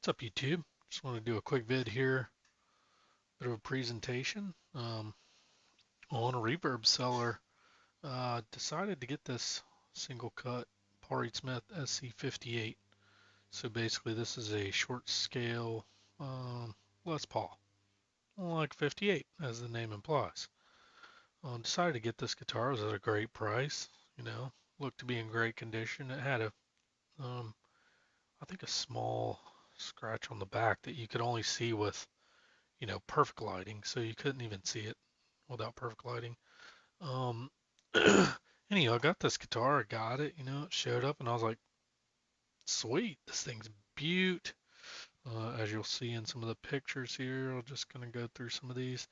What's up, YouTube? Just want to do a quick vid here, bit of a presentation on a reverb seller. Decided to get this single cut Paul Reed Smith SC58. So basically, this is a short scale Les Paul, like 58, as the name implies. Decided to get this guitar. It was at a great price. Looked to be in great condition. It had um, I think, a small scratch on the back that you could only see with perfect lighting, so you couldn't even see it without perfect lighting. Um, Anyhow, I got this guitar, I got it, it showed up, and I was like, sweet, this thing's beaut. As you'll see in some of the pictures here, I'm just gonna go through some of these.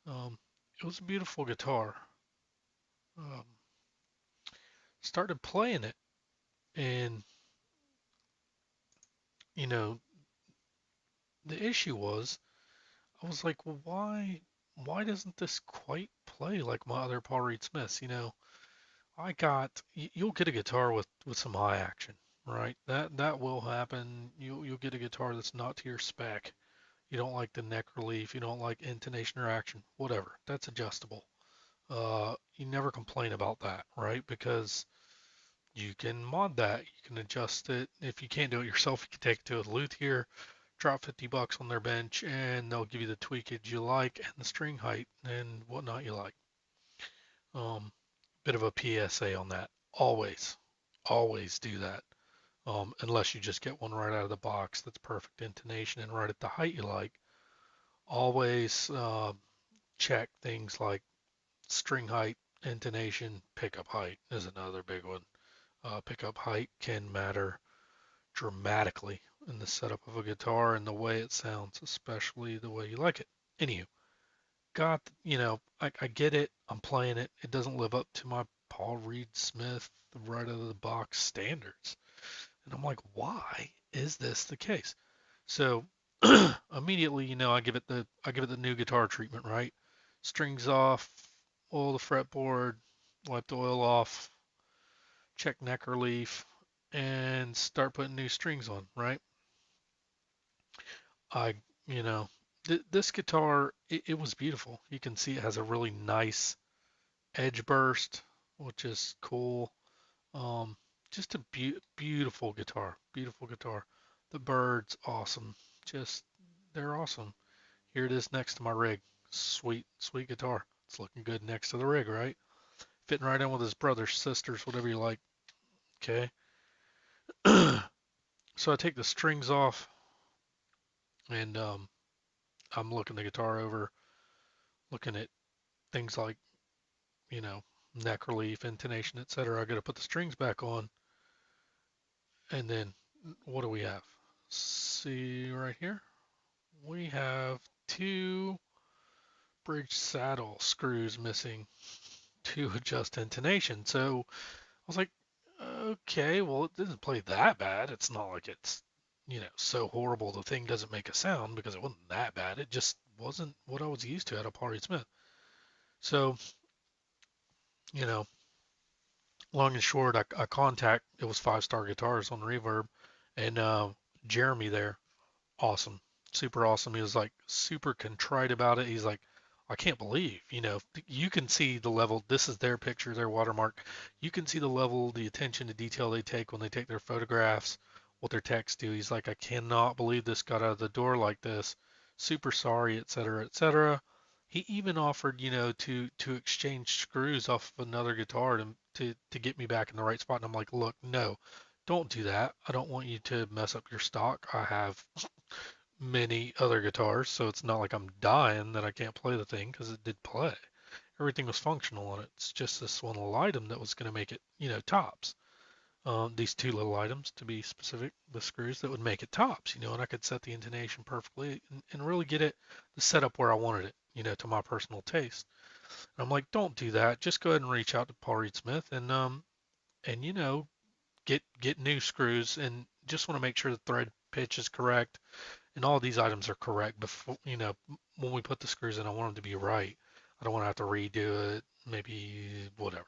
It was a beautiful guitar. Um, Started playing it, and you know, the issue was, I was like, well, why doesn't this quite play like my other Paul Reed Smiths? You'll get a guitar with some high action, right? That will happen. You'll get a guitar that's not to your spec. You don't like the neck relief, you don't like intonation or action, whatever. That's adjustable. You never complain about that, right? Because you can mod that. You can adjust it. If you can't do it yourself, you can take it to a luthier, drop $50 on their bench, and they'll give you the tweakage you like and the string height and whatnot you like. Um, Bit of a PSA on that. Always, always do that. Unless you just get one right out of the box that's perfect intonation and right at the height you like. Always check things like string height, intonation, pickup height is another big one. Pickup height can matter dramatically in the setup of a guitar and the way it sounds, especially the way you like it. Anywho, I get it. I'm playing it. It doesn't live up to my Paul Reed Smith right out of the box standards. And I'm like, why is this the case? So immediately, I give it the new guitar treatment, right? Strings off, oil the fretboard, wipe the oil off, check neck relief, and start putting new strings on, right? I, you know, this guitar, it was beautiful. You can see it has a really nice edge burst, which is cool. Um, just a beautiful guitar, beautiful guitar. The Bird's awesome. Just they're awesome. Here it is next to my rig. Sweet, sweet guitar. It's looking good next to the rig, right? Fitting right in with his brothers, sisters, whatever you like. Okay. So I take the strings off, and I'm looking the guitar over, looking at things like, you know, neck relief, intonation, etc. I got to put the strings back on, and then what do we have? See right here? We have two bridge saddle screws missing to adjust intonation. So I was like, okay, well, it doesn't play that bad. It's not like it's, so horrible the thing doesn't make a sound, because it wasn't that bad. It just wasn't what I was used to out of Paul Reed Smith. So, you know, long and short, I contact, it was Five Star Guitars on Reverb, and Jeremy there, awesome, super awesome. He was like super contrite about it. He's like, I can't believe, you can see the level. This is their picture, their watermark. You can see the level, the attention to detail they take when they take their photographs, what their texts do. He's like, I cannot believe this got out of the door like this. Super sorry, etc., etc. He even offered, to exchange screws off of another guitar to get me back in the right spot. And I'm like, look, no, don't do that. I don't want you to mess up your stock. I have many other guitars, so it's not like I'm dying that I can't play the thing, because it did play. Everything was functional on it. It's just this one little item that was going to make it, tops. These two little items, to be specific, the screws that would make it tops, and I could set the intonation perfectly and really get it the setup where I wanted it, to my personal taste. And I'm like, don't do that. Just go ahead and reach out to Paul Reed Smith and get new screws, and just want to make sure the thread pitch is correct and all these items are correct before, when we put the screws in. I want them to be right. I don't want to have to redo it, maybe whatever.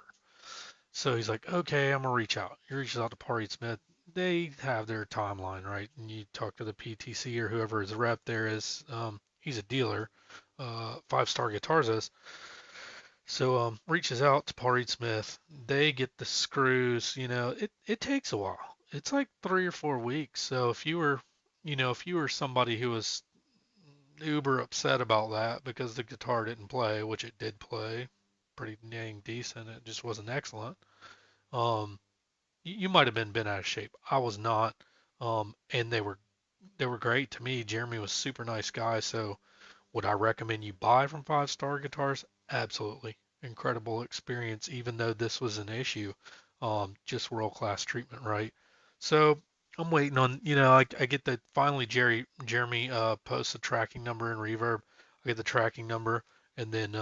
So he's like, okay, I'm gonna reach out. He reaches out to Paul Reed Smith. they have their timeline, right? And you talk to the PTC or whoever his rep there is. He's a dealer. Five Star Guitars is. So reaches out to Paul Reed Smith. They get the screws. It takes a while. It's like 3 or 4 weeks. So if you were somebody who was uber upset about that because the guitar didn't play, which it did play, pretty dang decent. It just wasn't excellent. Um, you might have been bent out of shape. I was not. And they were great to me. Jeremy was a super nice guy, so would I recommend you buy from Five Star Guitars? Absolutely. Incredible experience, even though this was an issue. Just world class treatment, right? So I'm waiting on, I get that finally Jeremy posts a tracking number in Reverb. I get the tracking number, and then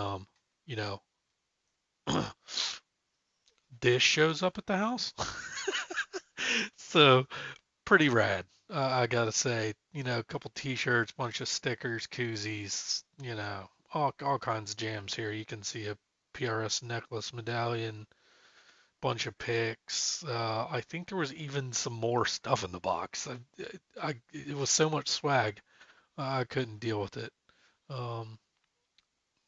you know, this shows up at the house. So pretty rad. I gotta say, a couple T-shirts, bunch of stickers, koozies, all kinds of jams here. You can see a PRS necklace, medallion, bunch of picks. I think there was even some more stuff in the box. It was so much swag, I couldn't deal with it. Um,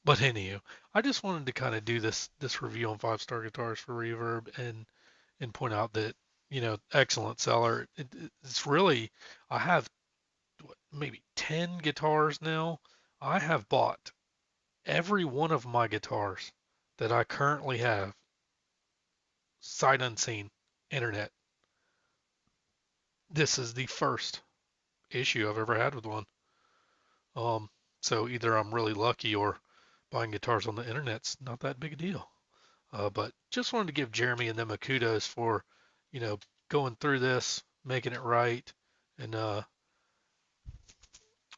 but anywho, I just wanted to kind of do this review on Five Star Guitars for Reverb and point out that excellent seller. It's really I have maybe 10 guitars now. I have bought every one of my guitars that I currently have sight unseen internet. This is the first issue I've ever had with one. Um, so either I'm really lucky or buying guitars on the internet's not that big a deal. But just wanted to give Jeremy and them a kudos for, you know, going through this, making it right, and uh,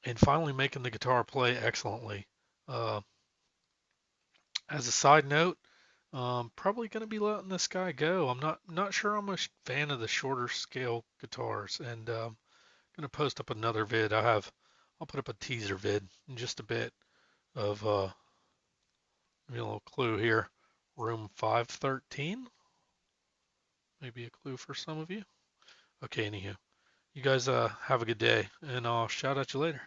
and finally making the guitar play excellently. Uh, as a side note, probably going to be letting this guy go. I'm not sure I'm a fan of the shorter scale guitars, and going to post up another vid. I'll put up a teaser vid in just a bit of give me a little clue here. Room 513, maybe a clue for some of you. Okay, anywho, you guys have a good day, and I'll shout at you later.